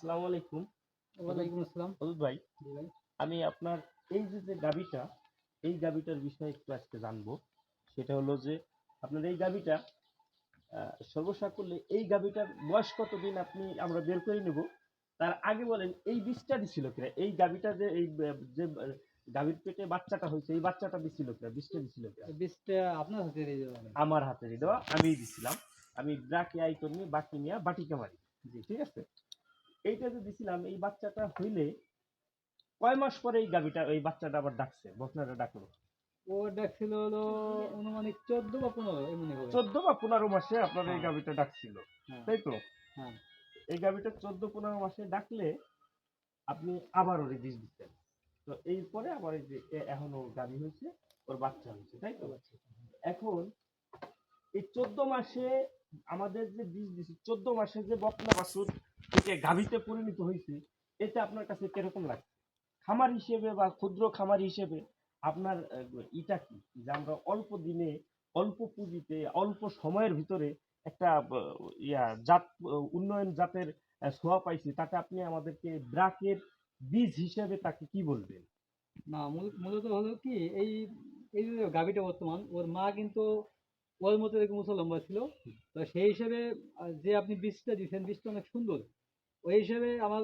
আসসালামু আলাইকুম। ওয়ালাইকুম আসসালাম। হলুদ ভাই, জি ভাই। আমি আপনার এই যে গাভীটা, এই গাভীটার বিষয়ে একটু আজকে জানবো। সেটা হলো যে আপনার এই গাভীটা সর্বসাকুল্যে এই গাভীটার বয়স কতদিন আপনি আমরা বের করে নেব। তার আগে বলেন এই বীজটা দিছিল কিনা? এই গাভীটা যে এই যে গাভীর পেটে বাচ্চাটা হয়েছে এই বাচ্চাটা দিছিল কিনা? বীজটা দিছিল কিনা? বীজটা আপনার হাতে দিয়ে দেওয়া হবে। আমার হাতে দেওয়া, আমিই দিছিলাম। আমি ব্রাকে আই করি বাকি নিয়ে বাটিকা মারি। জি, ঠিক আছে। এইটা যে দিছিলাম এই বাচ্চাটা হইলে কয় মাস পরে এই গাভীটা এই বাচ্চাটা আবার ডাকছে, বকনাটা ডাকলো? ও ডাকছিল হলো অনুমানিক 14 বা 15 এমনি হবে। 14 বা 15 মাসে আপনার এই হ্যাঁ, গাভীটা ডাকছিল, হ্যাঁ, তাই তো? হ্যাঁ। এই গাভীটা 14-15 মাসে ডাকলে আপনি আবার ওরে বীজ দিচ্ছেন। তো এরপরে আবার এই যে এখন ওর গাভী হয়েছে, ওর বাচ্চা হয়েছে, তাই তো? এখন এই 14 মাসে আমাদের যে বীজ দিছি, 14 মাসে যে বকনা বাছুর থেকে গাভীতে পরিণত হয়েছে, এটা আপনার কাছে কিরকম লাগছে? খামার হিসেবে বা ক্ষুদ্র খামার হিসেবে আপনার ইটা কি যে আমরা অল্প দিনে অল্প পুঁজিতে অল্প সময়ের ভিতরে একটা জাত উন্নয়ন জাতের ছোঁয়া পাইছি, তাতে আপনি আমাদেরকে ব্রাকের বীজ হিসেবে তাকে কি বলবেন? না মূলত হলো কি এই এই যে গাভীটা বর্তমান ওর মা কিন্তু ওর মতো এরকম উঁচু লম্বা ছিল। তো সেই হিসেবে যে আপনি বীজটা দিয়েছেন বীজটা অনেক সুন্দর। ওই হিসেবে আমার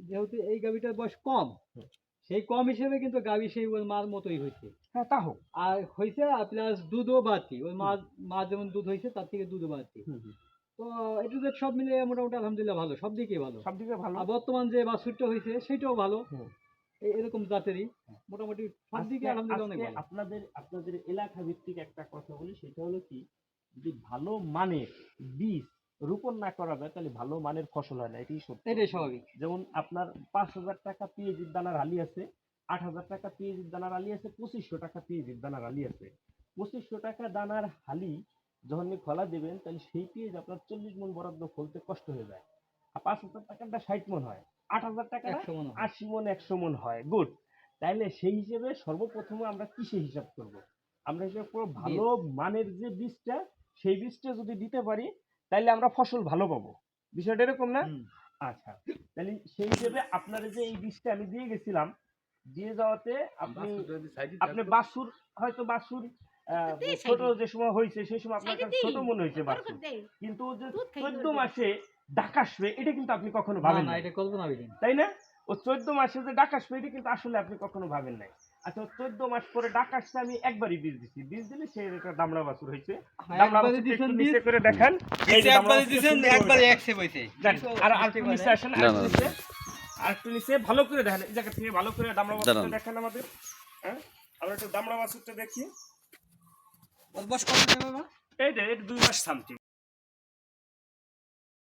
যেহেতু এই গাভীটার বয়স কম, হুম। সেই কম হিসেবে কিন্তু গাভী সেই ওর মার মতোই হয়েছে। হ্যাঁ, তা হোক। আর হয়েছে আর প্লাস দুধও বাড়তি। ওর হুম, মা যেমন দুধ হয়েছে তার থেকে দুধও বাড়তি। হুম, হুম। তো একটু যে সব মিলিয়ে মোটামুটি আলহামদুলিল্লাহ ভালো, সব দিকেই ভালো। সব দিকে ভালো। আর বর্তমান যে বাছুরটা হয়েছে সেটাও ভালো। হুম। এরকম জাতেরই মোটামুটি সব দিকে আজকে আলহামদুলিল্লাহ অনেক আজকে ভালো। আপনাদের আপনাদের এলাকা ভিত্তিক একটা কথা বলি, সেটা হলো কি, যদি ভালো মানের বীজ রোপণ না করা যায় তাহলে ভালো মানের ফসল হয় না, এটাই সত্য। এটাই স্বাভাবিক। যেমন আপনার 5,000 টাকা পিএজির দানার আলি আছে, 8,000 টাকা পিএজির দানার আলি আছে, 2500 টাকা পিএজির দানার আলি আছে। 2500 টাকা দানার হালি যখন আপনি খোলা দেবেন তাহলে সেই পিএজ আপনার 40 মন বরাদ্দ ফলতে কষ্ট হয়ে যায়। আর 5,000 টাকাটা 60 মন হয়, 8,000 টাকাটা 100 মনে হয়। 80 মন 100 মন হয়। গুড। তাইলে সেই হিসেবে সর্বপ্রথমে আমরা কিসে হিসাব করব? আমরা হিসাব করব ভালো মানের যে বীজটা, সেই বীজটা যদি দিতে পারি তাইলে আমরা ফসল ভালো পাবো। বিষয়টা এরকম না? হুম। আচ্ছা, তাহলে সেই হিসেবে আপনার যে এই বীজটা আমি দিয়ে গেছিলাম, দিয়ে যাওয়াতে আপনি আপনি বাছুর হয়তো বাছুর ছোট যে সময় হয়েছে সেই সময় আপনার কাছে ছোট মনে হয়েছে বাছুর, কিন্তু যে 14 মাসে ডাক আসবে এটা কিন্তু আপনি কখনো না ভাবেন না নাই, এটা কল্পনা করিনি। তাই না? ও 14 মাসে যে ডাক আসবে এটা কিন্তু আসলে আপনি কখনো ভাবেন নাই। আচ্ছা, 14 মাস পরে ডাক আসছে, আমি একবারই বীজ দিছি, বীজ দিলে সে একটা দামড়া বাছুর হয়েছে। হ্যাঁ, দামড়া একবারে বাছুরটা দিছেন একটু বীজ, নিচে করে দেখান। এই যে দামড়া একবারে বাছুরটা দিছেন, সুন্দর করে একবারে দেখান। একসে বইছে। দেন, আর একটু বুঝতে নিচে পারে। আসেন, আর একটু নিচে, আর একটু নিচে ভালো করে দেখেন, এই জায়গা থেকে ভালো করে দামড়া বাছুরটা দেখান আমাদের। হ্যাঁ, আমরা একটু দামড়া বাছুরটা দেখি। ওর বয়স কত হবে বাবা? এই যে 2 মাস সামথিং।